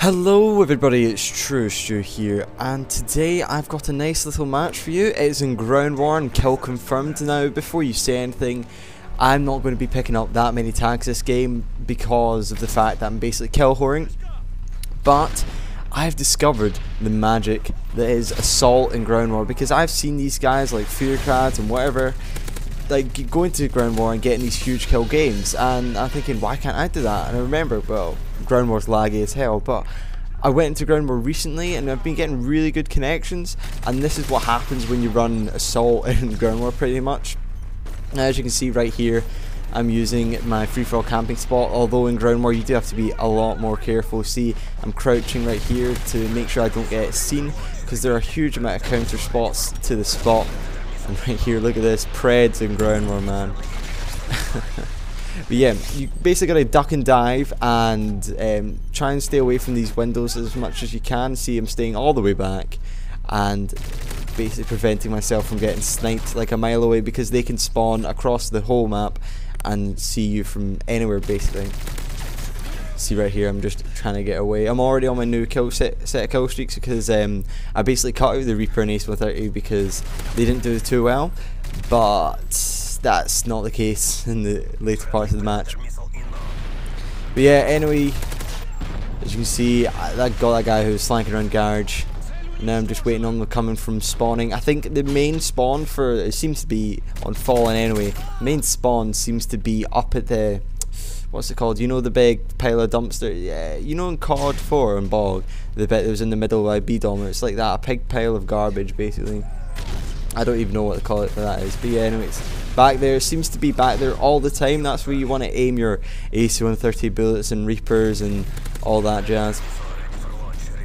Hello everybody, it's True Stu here, and today I've got a nice little match for you. It's in Ground War and kill confirmed. Now, before you say anything, I'm not going to be picking up that many tags this game because of the fact that I'm basically kill whoring, but I've discovered the magic that is assault in Ground War, because I've seen these guys like Fearcrads and whatever like going to Ground War and getting these huge kill games, and I'm thinking, why can't I do that? And I remember, well, Ground War's laggy as hell, but I went into Ground War recently and I've been getting really good connections, and this is what happens when you run assault in Ground War pretty much. Now, as you can see right here, I'm using my free-for-all camping spot, although in Ground War you do have to be a lot more careful. See, I'm crouching right here to make sure I don't get seen, because there are a huge amount of counter spots to the spot. And right here, look at this, Preds in Ground War, man. But yeah, you basically gotta duck and dive and try and stay away from these windows as much as you can. See, I'm staying all the way back and basically preventing myself from getting sniped like a mile away, because they can spawn across the whole map and see you from anywhere basically. See right here, I'm just trying to get away. I'm already on my new set of kill streaks, because I basically cut out the Reaper and Ace-130 because they didn't do too well, but that's not the case in the later parts of the match. But yeah, anyway, as you can see, I got that guy who was flanking around garage. Now I'm just waiting on them coming from spawning. I think the main spawn for it seems to be on Fallen anyway. Main spawn seems to be up at the, what's it called? You know, the big pile of dumpster? Yeah, you know in COD 4 and Bog, the bit that was in the middle by B-Dom, it's like that, a big pile of garbage basically. I don't even know what to call it for that is, but yeah, anyways, back there, it seems to be back there all the time. That's where you want to aim your AC-130 bullets and Reapers and all that jazz.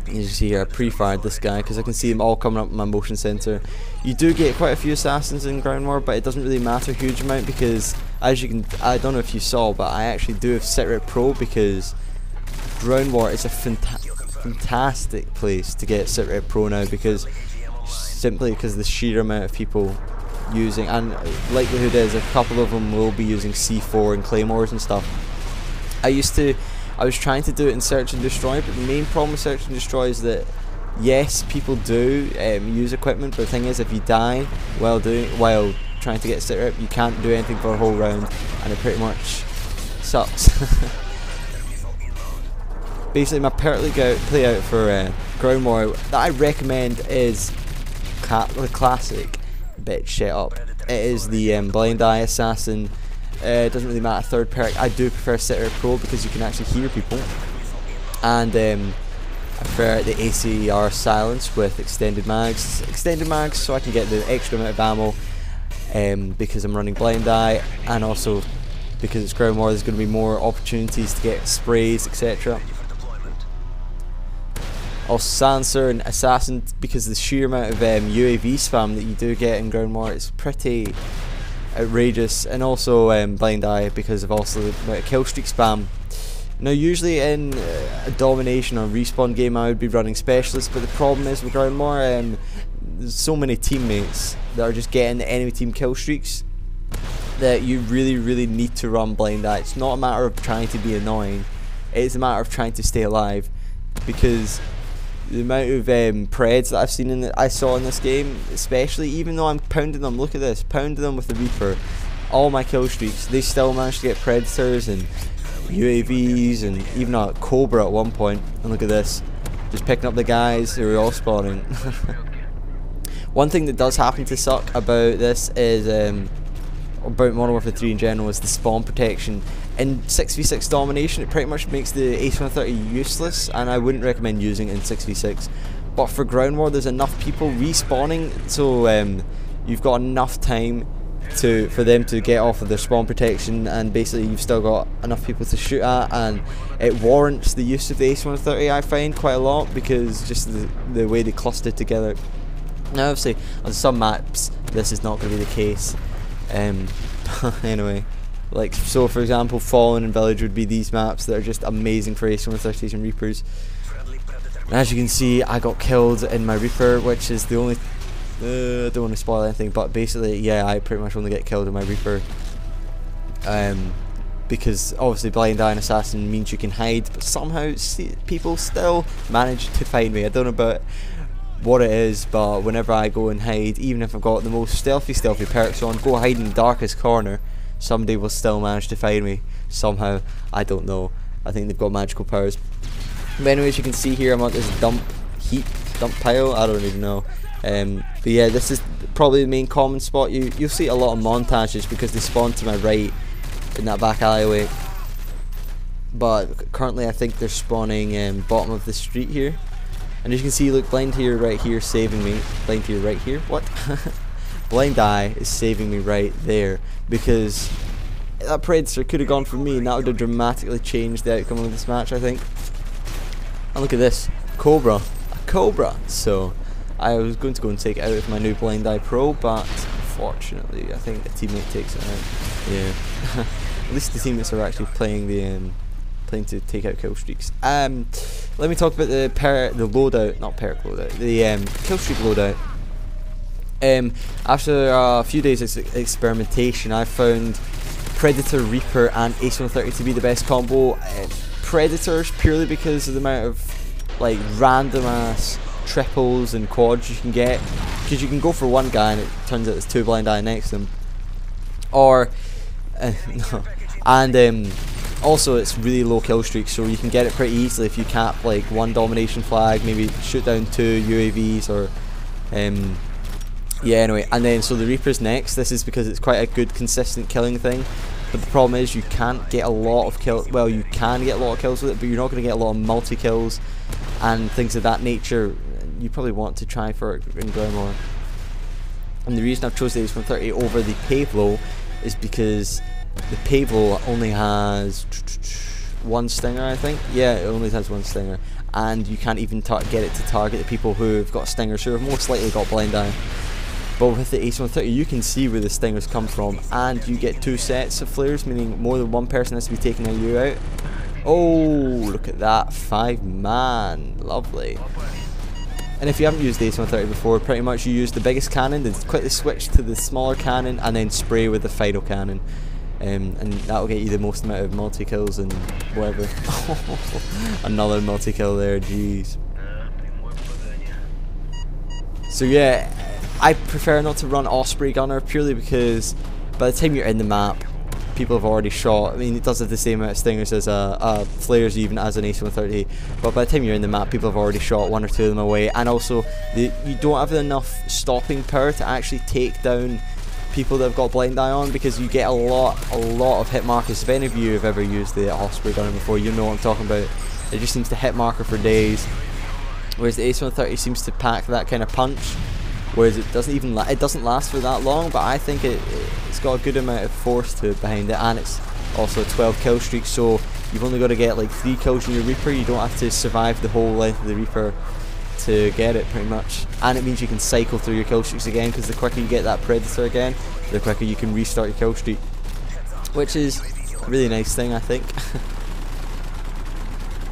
As you see here, I pre-fired this guy because I can see them all coming up in my motion sensor. You do get quite a few assassins in Ground War, but it doesn't really matter a huge amount, because as you can, I don't know if you saw, but I actually do have Sitrep Pro, because Ground War is a fantastic place to get Sitrep Pro now, because simply because the sheer amount of people using, and likelihood is a couple of them will be using C4 and Claymores and stuff. I was trying to do it in Search and Destroy, but the main problem with Search and Destroy is that yes, people do use equipment, but the thing is, if you die while trying to get Sitrep, you can't do anything for a whole round, and it pretty much sucks. Basically, my play out for Ground War that I recommend is the classic bitch setup. It is the Blind Eye Assassin. It doesn't really matter third perk. I do prefer Sitrep Pro because you can actually hear people, and I prefer the ACR Silence with extended mags. So I can get the extra amount of ammo, because I'm running Blind Eye, and also because it's Ground War, there's going to be more opportunities to get sprays, etc. Also Silencer and Assassin, because the sheer amount of UAV spam that you do get in Ground War is pretty outrageous, and also Blind Eye because of also the amount of kill streak spam. Now, usually in a domination or respawn game I would be running Specialist, but the problem is with Ground War, there's so many teammates that are just getting the enemy team kill streaks that you really need to run Blind Eye. It's not a matter of trying to be annoying, it's a matter of trying to stay alive, because the amount of Preds that I saw in this game, especially, even though I'm pounding them, look at this, pounding them with the Reaper, all my kill streaks, they still managed to get Predators and UAVs and even a Cobra at one point. And look at this, just picking up the guys who are all spawning. One thing that does happen to suck about this is, about Modern Warfare 3 in general, is the spawn protection. In 6v6 domination, it pretty much makes the Ace-130 useless, and I wouldn't recommend using it in 6v6. But for Ground War, there's enough people respawning, so you've got enough time for them to get off of their spawn protection, and basically you've still got enough people to shoot at, and it warrants the use of the Ace-130, I find, quite a lot, because just the way they cluster together. Now, obviously, on some maps, this is not going to be the case. Anyway, like, so for example, Fallen and Village would be these maps that are just amazing for Ace-130s and Reapers. And as you can see, I got killed in my Reaper, which is the only, I don't want to spoil anything, but basically, yeah, I pretty much only get killed in my Reaper. because obviously blind eye and assassin means you can hide, but somehow people still manage to find me. I don't know about what it is, but whenever I go and hide, even if I've got the most stealthy perks on, go hide in the darkest corner, somebody will still manage to find me somehow. I don't know. I think they've got magical powers. But anyways, you can see here I'm on this dump pile. I don't even know. But yeah, this is probably the main common spot. You'll see a lot of montages because they spawn to my right in that back alleyway. But currently I think they're spawning bottom of the street here. And as you can see, look, blind here, right here, saving me. Blind here, right here. What? Blind eye is saving me right there, because that predator could have gone for me, and that would have dramatically changed the outcome of this match, I think. And look at this, Cobra, a Cobra. So I was going to go and take it out with my new blind eye pro, but unfortunately I think a teammate takes it out. Yeah. At least the teammates are actually playing to take out kill streaks. Let me talk about the loadout, not perk loadout, the kill streak loadout. After a few days of experimentation, I found Predator, Reaper and Ace-130 to be the best combo. Predators purely because of the amount of like random ass triples and quads you can get, because you can go for one guy and it turns out there's two blind eye next to him, or no. And also it's really low kill streak, so you can get it pretty easily if you cap like one domination flag, maybe shoot down 2 UAVs, or yeah, anyway. And then so the Reaper's next. This is because it's quite a good consistent killing thing, but the problem is you can't get a lot of kills. Well, you can get a lot of kills with it, but you're not going to get a lot of multi kills and things of that nature. You probably want to try for it in ground war. And the reason I've chosen the Ace-130 over the Pavlo is because the Pavlo only has one stinger, I think. Yeah, it only has one stinger, and you can't even get it to target the people who've got stingers, who have most likely got blind eye. But with the Ace-130 you can see where the stingers come from, and you get 2 sets of flares, meaning more than one person has to be taking you out. Oh, look at that, 5-man, lovely. And if you haven't used the Ace-130 before, pretty much you use the biggest cannon, then quickly switch to the smaller cannon, and then spray with the final cannon. And that'll get you the most amount of multi-kills and whatever. Another multi-kill there, jeez. So yeah, I prefer not to run Osprey Gunner purely because by the time you're in the map, people have already shot. I mean, it does have the same amount of stingers as flares, even as an Ace-130, but by the time you're in the map, people have already shot 1 or 2 of them away, and also you don't have enough stopping power to actually take down people that have got blind eye on, because you get a lot of hit markers. If any of you have ever used the Osprey Gunner before, you know what I'm talking about. It just seems to hit marker for days, whereas the Ace-130 seems to pack that kind of punch, whereas it doesn't even it doesn't last for that long. But I think it's got a good amount of force to it behind it, and it's also a 12 kill streak, so you've only got to get like 3 kills in your Reaper. You don't have to survive the whole length of the Reaper to get it, pretty much. And it means you can cycle through your kill streaks again, because the quicker you get that Predator again, the quicker you can restart your kill streak, which is a really nice thing, I think.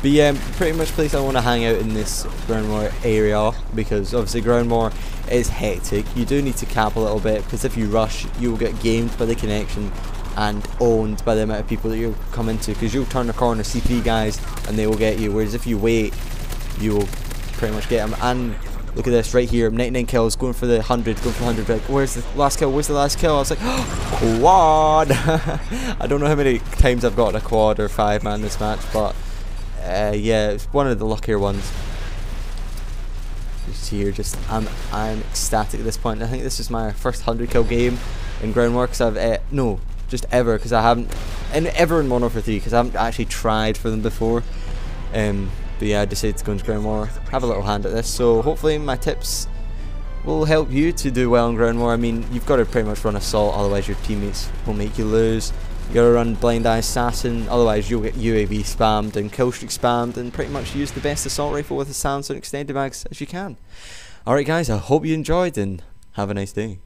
But yeah, pretty much place I want to hang out in this ground war area, because obviously ground war is hectic. You do need to cap a little bit, because if you rush, you will get gamed by the connection and owned by the amount of people that you'll come into, because you'll turn the corner, see 3 guys, and they will get you, whereas if you wait, you will pretty much get them. And look at this right here, 99 kills, going for the 100, like, where's the last kill, where's the last kill? I was like, oh, quad. I don't know how many times I've gotten a quad or 5-man this match, but yeah, it's one of the luckier ones. Just here, I'm ecstatic at this point. I think this is my first 100 kill game in ground war, because I've no, just ever, because I haven't, and ever in Modern Warfare 3, because I haven't actually tried for them before. But yeah, I decided to go into ground war, have a little hand at this, so hopefully my tips will help you to do well in ground war. I mean, you've got to pretty much run assault, otherwise your teammates will make you lose. You got to run blind eye assassin, otherwise you'll get UAV spammed and kill streak spammed, and pretty much use the best assault rifle with the silencer and extended mags as you can. Alright guys, I hope you enjoyed, and have a nice day.